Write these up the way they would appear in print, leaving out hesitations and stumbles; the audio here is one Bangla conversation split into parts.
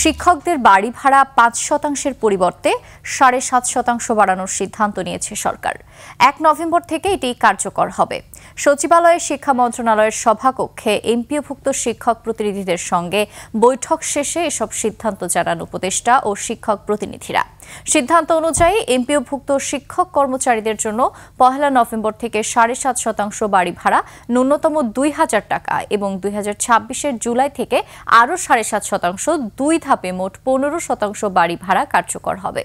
শিক্ষকদের বাড়ি ভাড়া ৫% পরিবর্তে ৭.৫% বাড়ানোর সিদ্ধান্ত নিয়েছে সরকার। ১ নভেম্বর থেকে এটি কার্যকর হবে। সচিবালয়ে শিক্ষা মন্ত্রণালয়ের সভাকক্ষে এমপিওভুক্ত শিক্ষক প্রতিনিধিদের সঙ্গে বৈঠক শেষে এসব সিদ্ধান্ত জানান উপদেষ্টা ও শিক্ষক প্রতিনিধিরা। সিদ্ধান্ত অনুযায়ী এমপিওভুক্ত শিক্ষক কর্মচারীদের জন্য ১ নভেম্বর থেকে ৭.৫% বাড়ি ভাড়া ন্যূনতম ২,০০০ টাকা এবং ২০২৬-এর জুলাই থেকে আরও ৭.৫% ২ ধাপে মোট ১৫% বাড়ি ভাড়া কার্যকর হবে।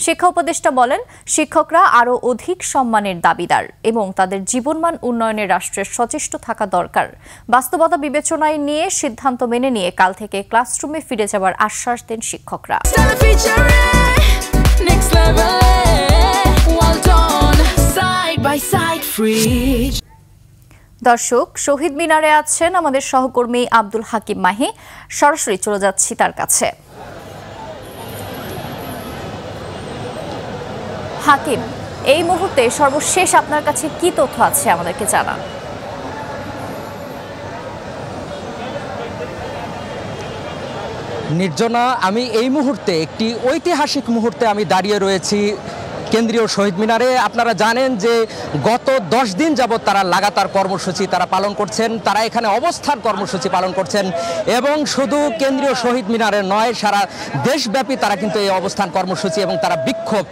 শিক্ষা উপদেষ্টা বলেন, শিক্ষকরা আরও অধিক সম্মানের দাবিদার এবং তাদের জীবনমান উন্নয়নে রাষ্ট্রের সচেষ্ট থাকা দরকার। বাস্তবতা বিবেচনায় নিয়ে সিদ্ধান্ত মেনে নিয়ে কাল থেকে ক্লাসরুমে ফিরে যাওয়ার আশ্বাস দেন শিক্ষকরা। দর্শক, শহীদ মিনারে আছেন আমাদের সহকর্মী আব্দুল হাকিম মাহি। সরাসরি চলে যাচ্ছি তার কাছে। হাকিম, এই মুহূর্তে সর্বশেষ আপনার কাছে কি তথ্য আছে আমাদেরকে জানান। নির্জনা, আমি এই মুহূর্তে একটি ঐতিহাসিক মুহূর্তে আমি দাঁড়িয়ে রয়েছি কেন্দ্রীয় শহীদ মিনারে। আপনারা জানেন যে গত 10 দিন যাবৎ তারা লাগাতার কর্মসূচি তারা পালন করছেন, তারা এখানে অবস্থান কর্মসূচি পালন করছেন এবং শুধু কেন্দ্রীয় শহীদ মিনারে নয়, সারা দেশব্যাপী তারা কিন্তু এই অবস্থান কর্মসূচি এবং তারা বিক্ষোভ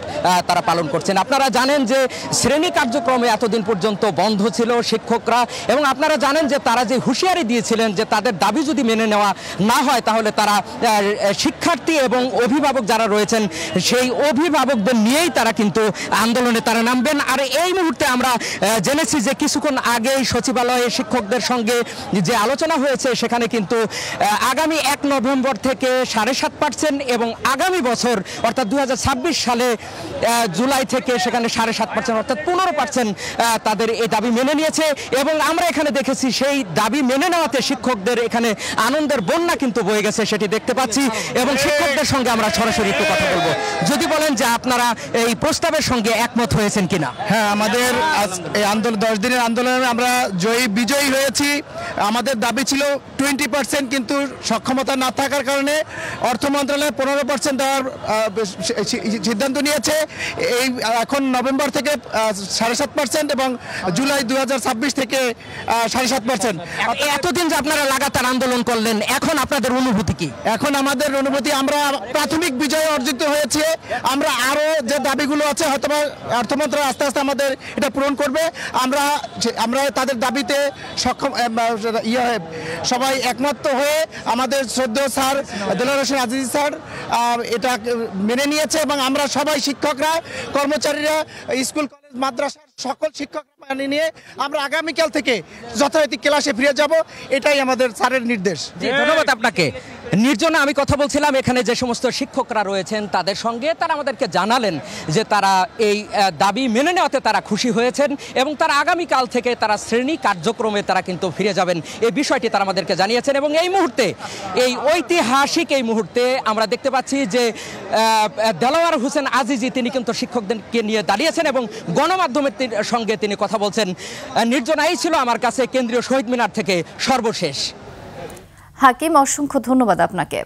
তারা পালন করছেন। আপনারা জানেন যে শ্রেণী কার্যক্রমে এতদিন পর্যন্ত বন্ধ ছিল শিক্ষকরা, এবং আপনারা জানেন যে তারা যে হুঁশিয়ারি দিয়েছিলেন যে তাদের দাবি যদি মেনে নেওয়া না হয় তাহলে তারা শিক্ষার্থী এবং অভিভাবক যারা রয়েছেন সেই অভিভাবকদের নিয়েই তারা কিন্তু আন্দোলনে তারা নামবেন। আর এই মুহূর্তে আমরা জেনেছি যে কিছুক্ষণ আগেই সচিবালয়ে শিক্ষকদের সঙ্গে যে আলোচনা হয়েছে সেখানে কিন্তু আগামী ১ নভেম্বর থেকে ৭.৫% এবং আগামী বছর অর্থাৎ ২০২৬ সালে জুলাই থেকে সেখানে ৭.৫% অর্থাৎ ১৫% তাদের এই দাবি মেনে নিয়েছে। এবং আমরা এখানে দেখেছি সেই দাবি মেনে নেওয়াতে শিক্ষকদের এখানে আনন্দের বন্যা কিন্তু বয়ে গেছে, সেটি দেখতে পাচ্ছি। এবং শিক্ষকদের সঙ্গে আমরা সরাসরি একটু কথা বলবো। যদি বলেন যে আপনারা এই প্রস্তাবের সঙ্গে একমত হয়েছেন কিনা। হ্যাঁ, আমাদের এই আন্দোলন 10 দিনের আন্দোলনে আমরা বিজয়ী হয়েছি। আমাদের দাবি ছিল 20%, কিন্তু সক্ষমতা না থাকার কারণে অর্থ মন্ত্রণালয় 15% দেওয়ার সিদ্ধান্ত নিয়েছে। এই এখন নভেম্বর থেকে 7.5% এবং জুলাই 2026 থেকে 7.5%। এতদিন যে আপনারা লাগাতার আন্দোলন করলেন, এখন আপনাদের অনুভূতি কি? এখন আমাদের অনুভূতি, আমরা প্রাথমিক বিজয় অর্জিত হয়েছে। আমরা আরো যে দাবিগুলো আছে হয়তো অর্থ মন্ত্রণালয় আস্তে আস্তে আমাদের এটা পূরণ করবে। আমরা তাদের দাবিতে সক্ষম সবাই একমত হয়ে আমাদের শ্রদ্ধেয় স্যার দেলোয়ার হোসেন আজিজ স্যার এটা মেনে নিয়েছে এবং আমরা সবাই শিক্ষকরা, কর্মচারীরা, স্কুল কলেজ মাদ্রাসার সকল শিক্ষকরা মেনে নিয়ে আমরা আগামীকাল থেকে যথারীতি ক্লাসে ফিরে যাব, এটাই আমাদের স্যারের নির্দেশ। ধন্যবাদ আপনাকে। নির্জনা, আমি কথা বলছিলাম এখানে যে সমস্ত শিক্ষকরা রয়েছেন তাদের সঙ্গে, তারা আমাদেরকে জানালেন যে তারা এই দাবি মেনে নেওয়াতে তারা খুশি হয়েছেন এবং তারা আগামীকাল থেকে তারা শ্রেণী কার্যক্রমে তারা কিন্তু ফিরে যাবেন, এই বিষয়টি তারা আমাদেরকে জানিয়েছেন। এবং এই মুহূর্তে, এই ঐতিহাসিক এই মুহূর্তে আমরা দেখতে পাচ্ছি যে দেলোয়ার হোসেন আজিজি তিনি কিন্তু শিক্ষকদেরকে নিয়ে দাঁড়িয়েছেন এবং গণমাধ্যমের সঙ্গে তিনি কথা বলছেন। নির্জনা, এই ছিল আমার কাছে কেন্দ্রীয় শহীদ মিনার থেকে সর্বশেষ। হাকিম, অসংখ্য ধন্যবাদ আপনাকে।